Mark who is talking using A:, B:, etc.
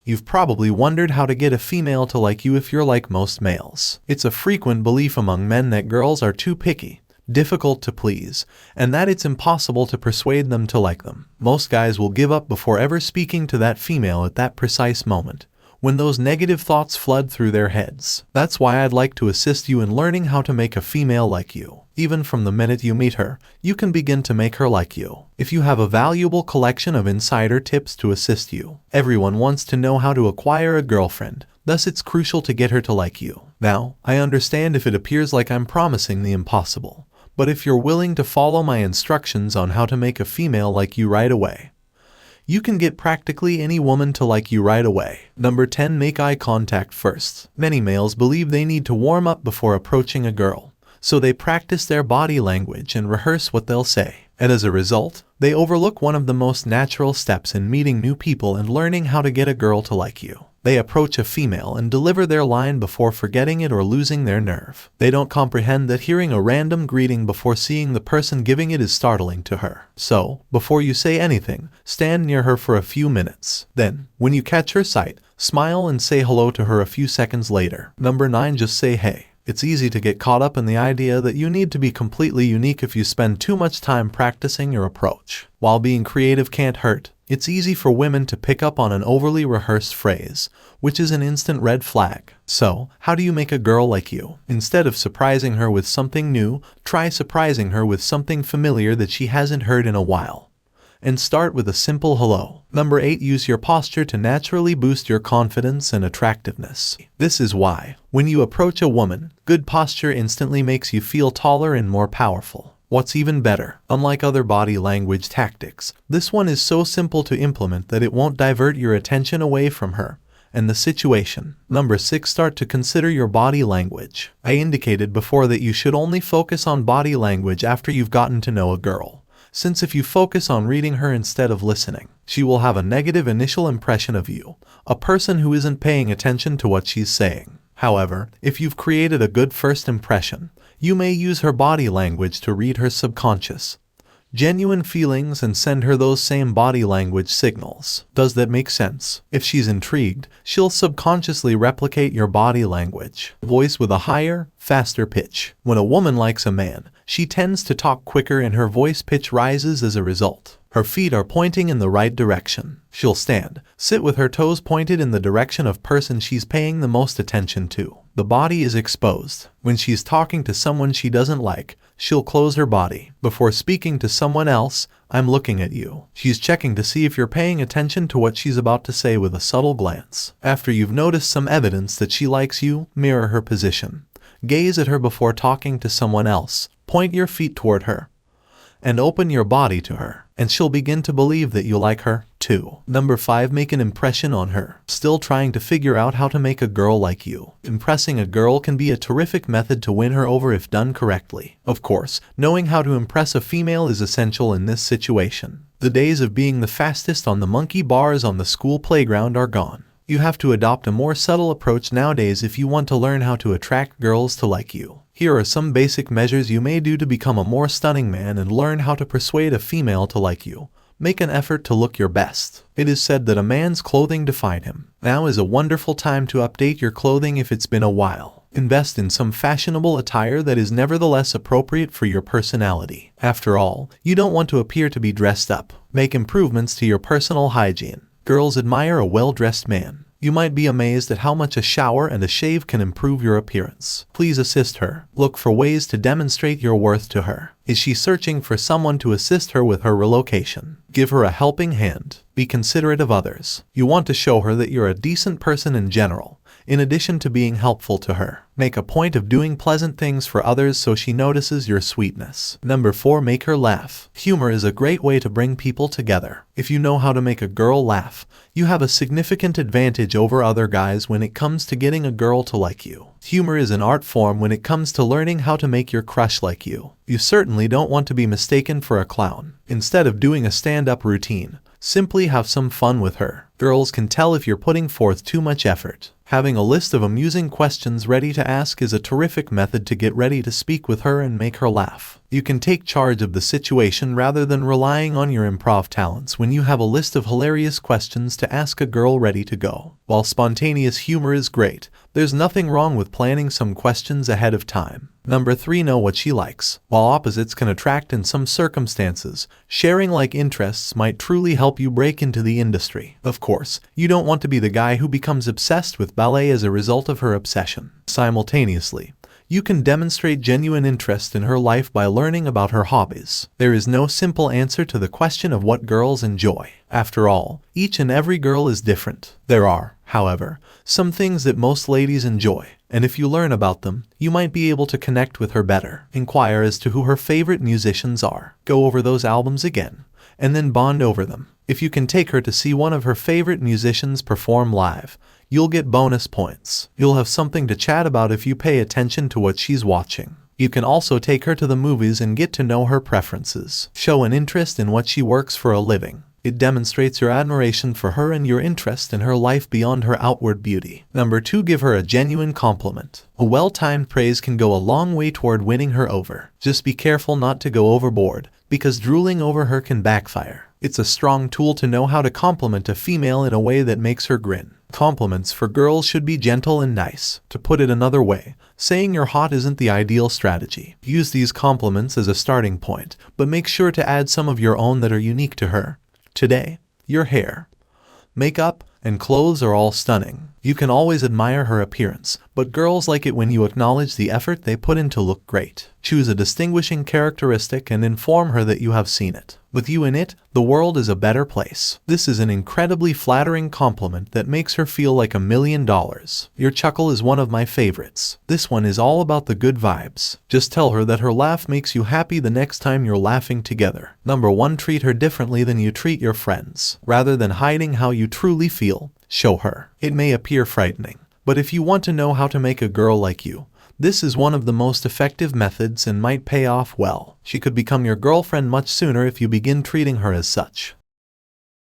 A: You've probably wondered how to get a female to like you if you're like most males. It's a frequent belief among men that girls are too picky, difficult to please, and that it's impossible to persuade them to like them. Most guys will give up before ever speaking to that female at that precise moment, when those negative thoughts flood through their heads. That's why I'd like to assist you in learning how to make a female like you. Even from the minute you meet her, you can begin to make her like you. If you have a valuable collection of insider tips to assist you. Everyone wants to know how to acquire a girlfriend, thus it's crucial to get her to like you. Now, I understand if it appears like I'm promising the impossible, but if you're willing to follow my instructions on how to make a female like you right away, you can get practically any woman to like you right away. Number 10. Make eye contact first. Many males believe they need to warm up before approaching a girl, so they practice their body language and rehearse what they'll say. And as a result, they overlook one of the most natural steps in meeting new people and learning how to get a girl to like you. They approach a female and deliver their line before forgetting it or losing their nerve. They don't comprehend that hearing a random greeting before seeing the person giving it is startling to her. So, before you say anything, stand near her for a few minutes. Then, when you catch her sight, smile and say hello to her a few seconds later. Number 9. Just say hey. It's easy to get caught up in the idea that you need to be completely unique if you spend too much time practicing your approach. While being creative can't hurt, it's easy for women to pick up on an overly rehearsed phrase, which is an instant red flag. So, how do you make a girl like you? Instead of surprising her with something new, try surprising her with something familiar that she hasn't heard in a while. And start with a simple hello. Number 8. Use your posture to naturally boost your confidence and attractiveness. This is why, when you approach a woman, good posture instantly makes you feel taller and more powerful. What's even better, unlike other body language tactics, this one is so simple to implement that it won't divert your attention away from her and the situation. Number 6. Start to consider your body language. I indicated before that you should only focus on body language after you've gotten to know a girl, since if you focus on reading her instead of listening, she will have a negative initial impression of you, a person who isn't paying attention to what she's saying. However, if you've created a good first impression, you may use her body language to read her subconscious, genuine feelings and send her those same body language signals. Does that make sense? If she's intrigued, she'll subconsciously replicate your body language. Voice with a higher, faster pitch. When a woman likes a man, she tends to talk quicker and her voice pitch rises as a result. Her feet are pointing in the right direction. She'll stand, sit with her toes pointed in the direction of person she's paying the most attention to. The body is exposed. When she's talking to someone she doesn't like, she'll close her body. Before speaking to someone else, I'm looking at you. She's checking to see if you're paying attention to what she's about to say with a subtle glance. After you've noticed some evidence that she likes you, mirror her position. Gaze at her before talking to someone else. Point your feet toward her and open your body to her, and she'll begin to believe that you like her, too. Number 5. Make an impression on her. Still trying to figure out how to make a girl like you? Impressing a girl can be a terrific method to win her over if done correctly. Of course, knowing how to impress a female is essential in this situation. The days of being the fastest on the monkey bars on the school playground are gone. You have to adopt a more subtle approach nowadays if you want to learn how to attract girls to like you. Here are some basic measures you may do to become a more stunning man and learn how to persuade a female to like you. Make an effort to look your best. It is said that a man's clothing define him. Now is a wonderful time to update your clothing if it's been a while. Invest in some fashionable attire that is nevertheless appropriate for your personality. After all, you don't want to appear to be dressed up. Make improvements to your personal hygiene. Girls admire a well-dressed man. You might be amazed at how much a shower and a shave can improve your appearance. Please assist her. Look for ways to demonstrate your worth to her. Is she searching for someone to assist her with her relocation? Give her a helping hand. Be considerate of others. You want to show her that you're a decent person in general, in addition to being helpful to her. Make a point of doing pleasant things for others so she notices your sweetness. Number 4. Make her laugh. Humor is a great way to bring people together. If you know how to make a girl laugh, you have a significant advantage over other guys when it comes to getting a girl to like you. Humor is an art form when it comes to learning how to make your crush like you. You certainly don't want to be mistaken for a clown. Instead of doing a stand-up routine, simply have some fun with her. Girls can tell if you're putting forth too much effort. Having a list of amusing questions ready to ask is a terrific method to get ready to speak with her and make her laugh. You can take charge of the situation rather than relying on your improv talents when you have a list of hilarious questions to ask a girl ready to go. While spontaneous humor is great, there's nothing wrong with planning some questions ahead of time. Number 3. Know what she likes. While opposites can attract in some circumstances, sharing like interests might truly help you break into the industry. Of course, you don't want to be the guy who becomes obsessed with ballet as a result of her obsession. Simultaneously, you can demonstrate genuine interest in her life by learning about her hobbies. There is no simple answer to the question of what girls enjoy. After all, each and every girl is different. There are, however, some things that most ladies enjoy, and if you learn about them, you might be able to connect with her better. Inquire as to who her favorite musicians are. Go over those albums again, and then bond over them. If you can take her to see one of her favorite musicians perform live, you'll get bonus points. You'll have something to chat about if you pay attention to what she's watching. You can also take her to the movies and get to know her preferences. Show an interest in what she works for a living. It demonstrates your admiration for her and your interest in her life beyond her outward beauty. Number 2. Give her a genuine compliment. A well-timed praise can go a long way toward winning her over. Just be careful not to go overboard, because drooling over her can backfire. It's a strong tool to know how to compliment a female in a way that makes her grin. Compliments for girls should be gentle and nice. To put it another way, saying you're hot isn't the ideal strategy. Use these compliments as a starting point, but make sure to add some of your own that are unique to her. Today, your hair, makeup, and clothes are all stunning. You can always admire her appearance, but girls like it when you acknowledge the effort they put in to look great. Choose a distinguishing characteristic and inform her that you have seen it. With you in it, the world is a better place. This is an incredibly flattering compliment that makes her feel like $1 million. Your chuckle is one of my favorites. This one is all about the good vibes. Just tell her that her laugh makes you happy the next time you're laughing together. Number 1. Treat her differently than you treat your friends. Rather than hiding how you truly feel, show her. It may appear frightening, but if you want to know how to make a girl like you, this is one of the most effective methods and might pay off well. She could become your girlfriend much sooner if you begin treating her as such.